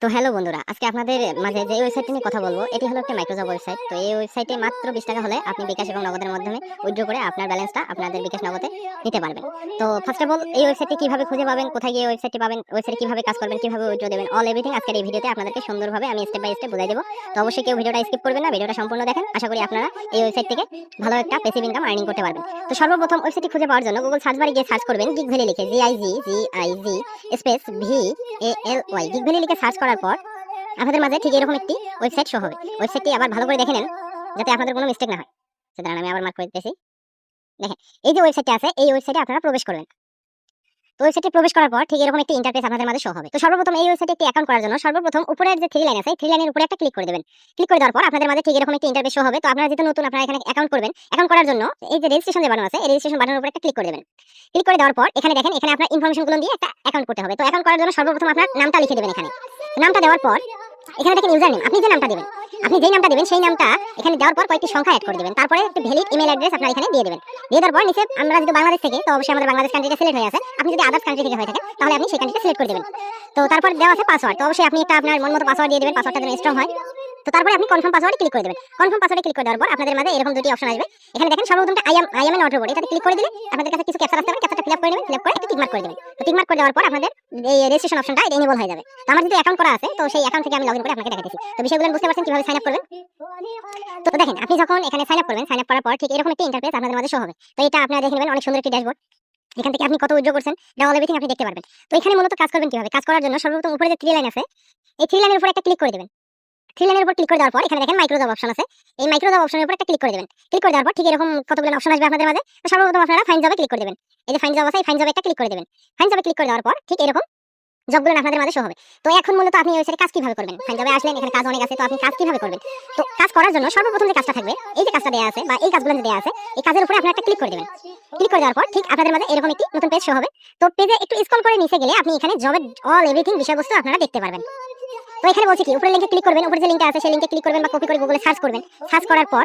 তো হ্যালো বন্ধুরা, আজকে আপনাদের মাঝে যে ওয়েবসাইট নিয়ে কথা বলবো এটি হলো একটা মাইক্রোসফট ওয়েবসাইট। তো এই ওয়েবসাইটে মাত্র 20 টাকা হলে আপনি বিকাশ এবং নগদের মাধ্যমে উইথড্র করে আপনার ব্যালেন্সটা আপনাদের বিকাশ নগদে নিতে পারবেন। তো ফার্স্ট অফ অল এই ওয়েবসাইটটি কিভাবে খুঁজে পাবেন, কোথায় গিয়ে ওয়েবসাইটটি পাবেন, ওয়েবসাইটে কিভাবে কাজ করবেন, কিভাবে উইথড্র দেবেন, অল এভরিথিং আজকের এই ভিডিওতে আপনাদেরকে সুন্দরভাবে আমি স্টেপ বাই স্টেপ বুঝাই দেবো। তো অবশ্যই কেউ ভিডিওটা স্কিপ করবেন না, ভিডিওটা সম্পূর্ণ দেখেন। আশা করি আপনারা এই ওয়েবসাইট থেকে ভালো একটা প্যাসিভ ইনকাম আর্নিং করতে পারবেন। তো সর্বপ্রথম ওয়েবসাইটটি খুঁজে পাওয়ার জন্য গুগল সার্চ বারে গিয়ে সার্চ করবেন গিগ ভ্যালি লিখে, GIG space VALY gig valley লিখে সার্চ করার পর আপনাদের মাঝে ঠিক এরকম একটি ওয়েবসাইট শো হবে। ওয়েবসাইটটি আবার ভালো করে দেখে নেন যাতে আপনাদের কোনো মিস্টেক না হয়। সেটা আমি আবার মার্ক করে দিতেছি। দেখেন, এই যে ওয়েবসাইটটা আছে এই ওয়েবসাইটে আপনারা প্রবেশ করবেন। তো ওয়েবসাইটে প্রবেশ করার পর ঠিক এরকম একটি ইন্টারফেস আপনাদের মাঝে শো হবে। তো সর্বপ্রথম এই ওয়েবসাইটে একটি অ্যাকাউন্ট করার জন্য সর্বপ্রথম উপরের যে থ্রি লাইন আছে, থ্রি লাইনের উপরে একটা ক্লিক করে দেবেন। ক্লিক করে দেওয়ার পর আপনাদের মাঝে ঠিক এরকম একটি ইন্টারফেস শো হবে। তো আপনারা যেহেতু নতুন, আপনারা এখানে অ্যাকাউন্ট করবেন। অ্যাকাউন্ট করার জন্য এই যে রেজিস্ট্রেশন যে বাটন আছে, এই রেজিস্ট্রেশন বাটনের উপরে একটা ক্লিক করে দেবেন। ক্লিক করে দেওয়ার পর এখানে দেখেন, এখানে আপনার ইনফরমেশনগুলো দিয়ে একটা অ্যাকাউন্ট করতে হবে। তো অ্যাকাউন্ট করার জন্য সর্বপ্রথম আপনার নামটা লিখে দেবেন এখানে। নামটা দেওয়ার পর এখানে দেখেন ইউজার নেম, আপনি যে নামটা দিবেন, আপনি যেই নামটা দিবেন সেই নামটা এখানে দেওয়ার পর কয়েকটি সংখ্যা অ্যাড করে দিবেন। তারপরে একটা ভ্যালিড ইমেল অ্যাড্রেস আপনারা এখানে দিয়ে দিবেন। দিয়ে দেওয়ার পর নিচে আমরা যদি বাংলাদেশ থেকে, তো অবশ্যই আমাদের বাংলাদেশ কান্ট্রিটা সিলেক্ট হয়ে আছে। আপনি যদি আদার্স কান্ট্রি থেকে হয়ে থাকেন তাহলে আপনি সেই কান্ট্রিটা সিলেক্ট করে দিবেন। তো তারপর দেওয়া আছে পাসওয়ার্ড, তো অবশ্যই আপনি একটা আপনার মন মতো পাসওয়ার্ড দিয়ে দিবেন, পাসওয়ার্ডটা যেন স্ট্রং হয়। তো তারপরে আপনি কনফার্ম পাসওয়ার্ডে ক্লিক করে দেবেন। কনফার্ম পাসওয়ার্ডে ক্লিক করে দেওয়ার পর আপনাদের মাঝে এরকম দুটি অপশন আসবে। এখানে দেখেন সর্বপ্রথমটা আই এম নট রোবট, এটাতে ক্লিক করে দিলে আপনাদের কাছে কিছু ক্যাপচা আসতে পারে, ক্যাপচাটা ফিল আপ করে নেবেন। ফিল আপ করে একটা টিক মার্ক করে দেবেন। তো টিক মার্ক করে দেওয়ার পর আপনাদের এই রেজিস্ট্রেশন অপশনটা এটা এনেবল হয়ে যাবে। তো আমার যদি অ্যাকাউন্ট করা আছে, তো সেই অ্যাকাউন্ট থেকে আমি লগইন করে আপনাকে দেখাচ্ছি। তো বিষয়গুলো বুঝতে পারছেন কিভাবে সাইন আপ করবেন। তো দেখেন, আপনি যখন এখানে সাইন আপ করবেন, সাইন আপ করার পর ঠিক এরকম একটা ইন্টারফেস আপনাদের মাঝে শো হবে। তো এটা আপনারা দেখে নেবেন, অনেক সুন্দর একটি ড্যাশবোর্ড। এখান থেকে আপনি কত উইথড্র করছেন এটা অল এভরিথিং আপনি দেখতে পারবেন। তো এখানে মূলত কাজ করবেন কিভাবে, কাজ করার জন্য সর্বপ্রথম উপরে যে থ্রি লাইন আছে, এই থ্রি লাইনের উপর একটা ক্লিক করে দিবেন। থ্রি লাইনের উপর ক্লিক করে দেওয়ার পর এখানে দেখেন মাইক্রোজব অপশন আছে। এই মাইক্রোজব অপশনের উপর একটা ক্লিক করে দিবেন। ক্লিক করে দেওয়ার পর ঠিক এরকম কতগুলো অপশন আসবে আপনাদের মাঝে। তো সর্বপ্রথম আপনারা ফাইন্ড জবে ক্লিক করে দিবেন। এই যে ফাইন্ড জব আছে, এই ফাইন্ড জবে একটা ক্লিক করে দিবেন। ফাইন্ড জবে ক্লিক করে দেওয়ার পর ঠিক এরকম জবগুলো আপনাদের মাঝে শো হবে। তো এখন মূলত আপনি ওই সাইটে কাজ কিভাবে করবেন, ফাইন্ড জবে আসলেন, এখানে কাজ অনেক আছে। তো আপনি কাজ কিভাবে করবেন, তো কাজ করার জন্য সর্বপ্রথম যে কাজটা থাকবে, এই যে কাজটা দেওয়া আছে বা এই কাজগুলো যে দেওয়া আছে, এই কাজের উপরে আপনারা একটা ক্লিক করে দিবেন। ক্লিক করে দেওয়ার পর ঠিক আপনাদের মাঝে এরকম একটি নতুন পেজ শো হবে। তো পেজে একটু স্ক্রল করে নিচে গেলে আপনি এখানে জবের অল এভরিথিং বিষয়বস্তু আপনারা দেখতে পারবেন। তো এখানে বলছি কি, উপরে লিংকে ক্লিক করবেন, উপরে যে লিংকটা আছে সেই লিংকে ক্লিক করবেন বা কপি করে গুগলে সার্চ করবেন। সার্চ করার পর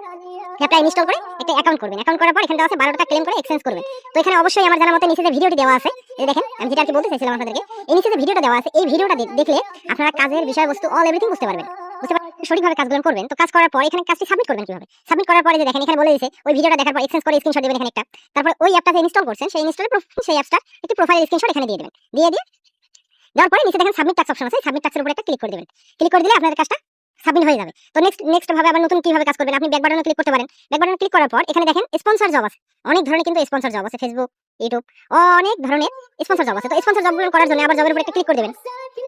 অ্যাপটা ইনস্টল করে একটা অ্যাকাউন্ট করবেন। অ্যাকাউন্ট করার পর এখানে দেওয়া আছে 12 টাকা ক্লেম করে এক্সচেঞ্জ করবেন। তো এখানে অবশ্যই আমার জানার মতে নিচে যে ভিডিওটি দেওয়া আছে, এই দেখেন আমি যেটা কি বলতে চাইছিলাম আপনাদেরকে, এই নিচে যে ভিডিওটা দেওয়া আছে এই ভিডিওটা দেখলে আপনারা কাজের বিষয়বস্তু অল এভরিথিং বুঝতে পারবেন। বুঝতে পারবেন সঠিকভাবে কাজগুলো করবেন। তো কাজ করার পর এখানে কাজটি সাবমিট করবেন কিভাবে, সাবমিট করার পরে যে দেখেন এখানে বলে দিয়েছে ওই ভিডিওটা দেখার পর এক্সচেঞ্জ করে স্ক্রিনশট দিবেন এখানে একটা। তারপর ওই অ্যাপটা যে ইনস্টল করছেন সেই ইনস্টলের সেই অ্যাপটার একটি প্রোফাইল স্ক্রিনশট এখানে দিয়ে দিবেন। দিয়ে দেওয়ার পরে নিচে দেখেন সাবমিট টাস্ক অপশন আছে, সাবমিট টাস্কের উপর একটা ক্লিক করে দিবেন। ক্লিক করে দিলে আপনাদের কাজটা সাবমিট হয়ে যাবে। তো নেক্সট ভাবে আবার নতুন কিভাবে কাজ করবেন, আপনি ব্যাক বাটনে ক্লিক করতে পারেন। ব্যাক বাটনে ক্লিক করার পর এখানে দেখেন স্পন্সর জব আছে, অনেক ধরনের কিন্তু স্পন্সর জব আছে, ফেসবুক, ইউটিউব, অনেক ধরনের স্পন্সর জব আছে। তো স্পন্সর জবগুলো করার জন্য আবার জবের উপর একটা ক্লিক করে দিবেন।